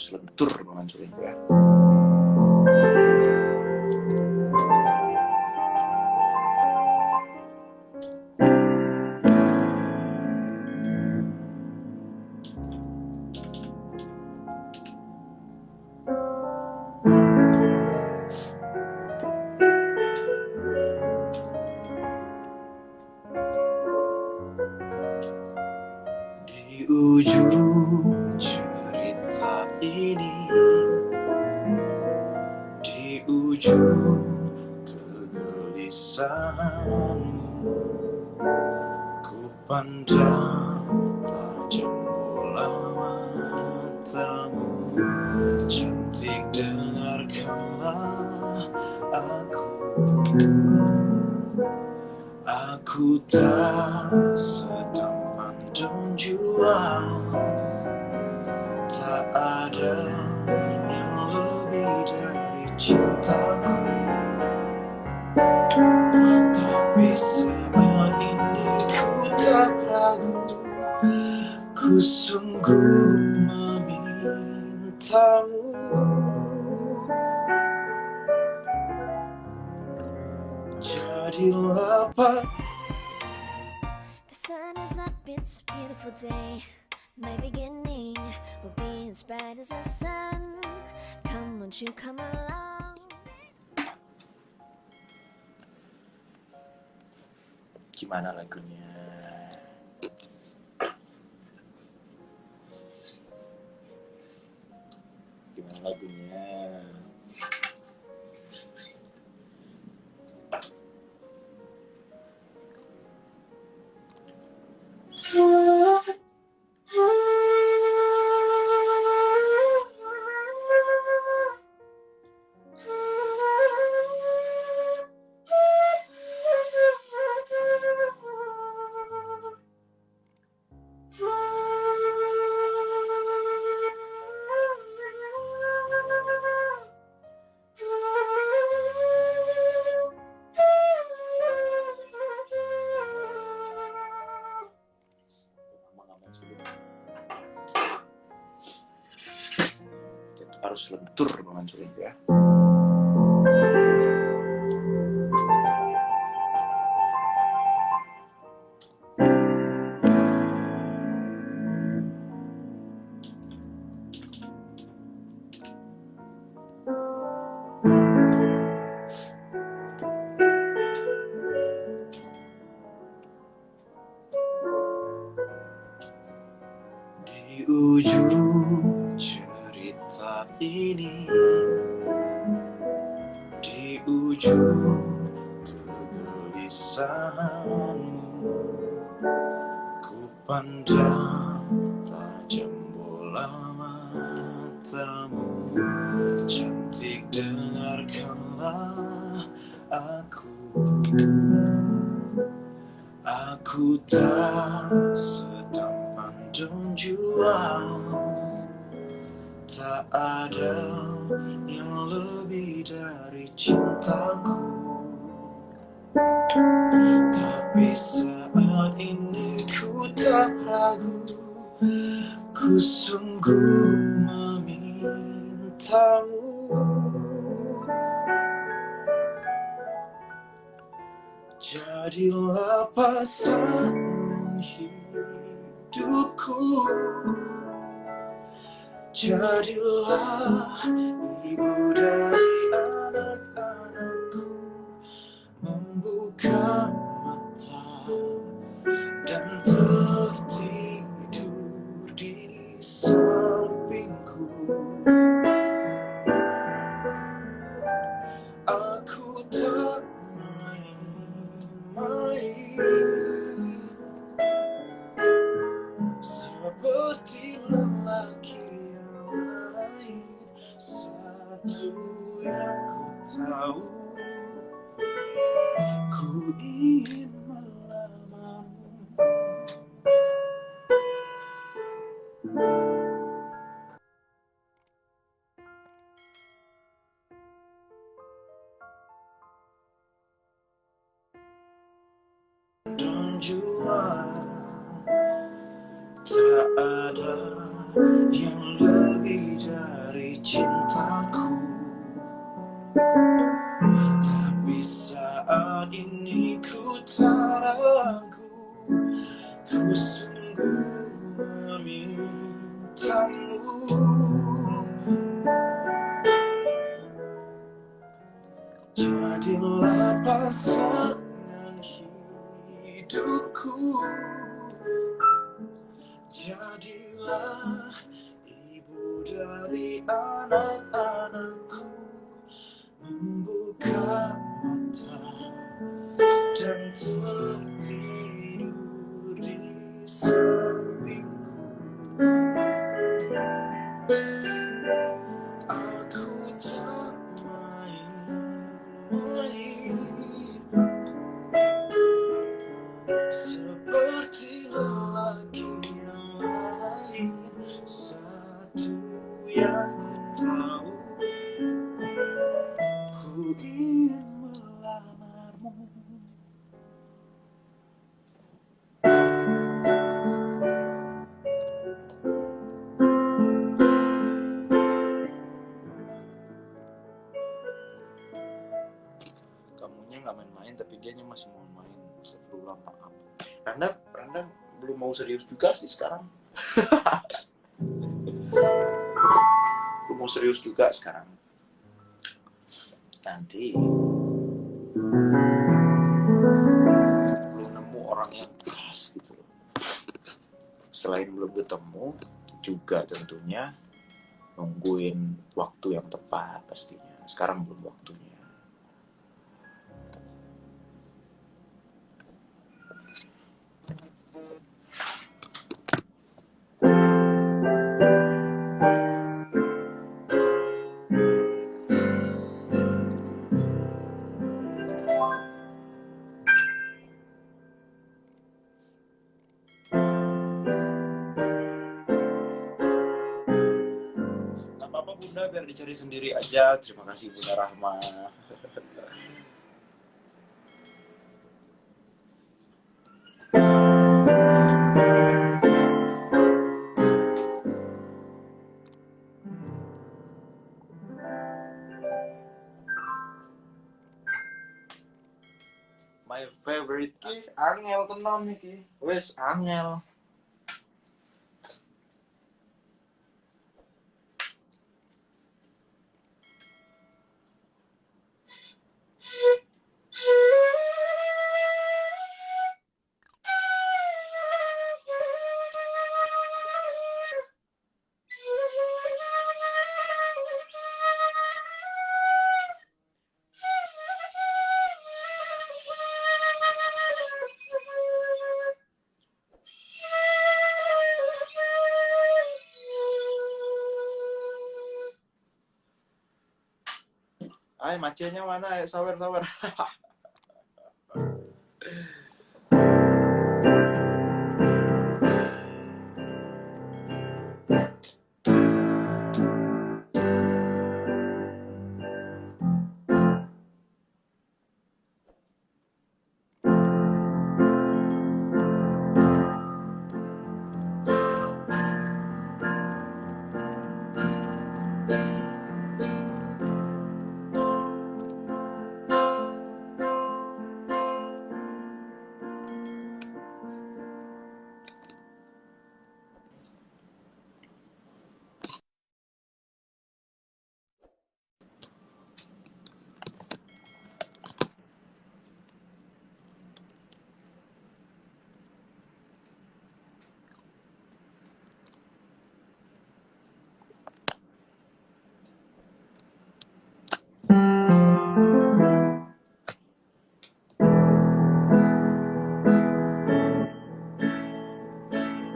harus lentur mengancurin ya. Di ujung cerita ini, di ujung kegelisahanmu, ku pandang tajam bola matamu. Cantik, dengarkanlah aku tak setampan dan jual. Tak ada yang lebih dari cintaku. Tapi saat ini ku tak ragu, ku sungguh memintamu. Jadilah apa. The sun is up, it's a beautiful day. My beginning will be as bright as the sun. Come, won't you come along? Gimana lagunya? Gimana lagunya? Kita harus lentur mengancurin ya. Di ujung cerita ini, di ujung kegelisahanmu, ku pandang tajam bola matamu. Cantik, dengarkanlah aku tak setampan dan jual. Tak ada yang lebih dari cintaku. Tapi saat ini ku tak ragu, ku sungguh memintamu. Jadilah pasangan hidupku. Jadilah ibu dari anak-anakku. Membuka mata dan tertidur di sampingku. Aku tak main-main, seperti lelaki yang lain. Satu yang ku tahu, ku ingin melamarmu. Dan jua tak ada yang lebih dari cintaku. Tapi saat ini ku tak ragu, ku sungguh memintamu. Jadilah pasangan hidupku, jadilah ibu dari anak-anakku. Membuka mata dan tertidur di sampingku. Aku tak main-main, seperti lelaki yang lain. Satu yang tahu, ku ingin melamarmu. Kamunya nggak main-main, tapi dianya masih mau main. Sebelum maaf. Randa belum mau serius juga sih sekarang. Belum mau serius juga sekarang. Nanti belum nemu orang yang pas gitu loh. Selain belum ketemu, juga tentunya nungguin waktu yang tepat pastinya. Sekarang belum waktunya. Apa Bunda, biar dicari sendiri aja. Terima kasih Bunda Rahma. My favorite ki angel tenan iki. Wes angel. Ay, macenya mana? Ayo sawer.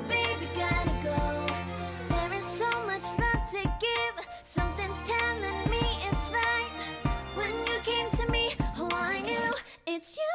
Baby, gotta go. There is so much love to give. Something's telling me it's right. When you came to me, oh, I knew it's you.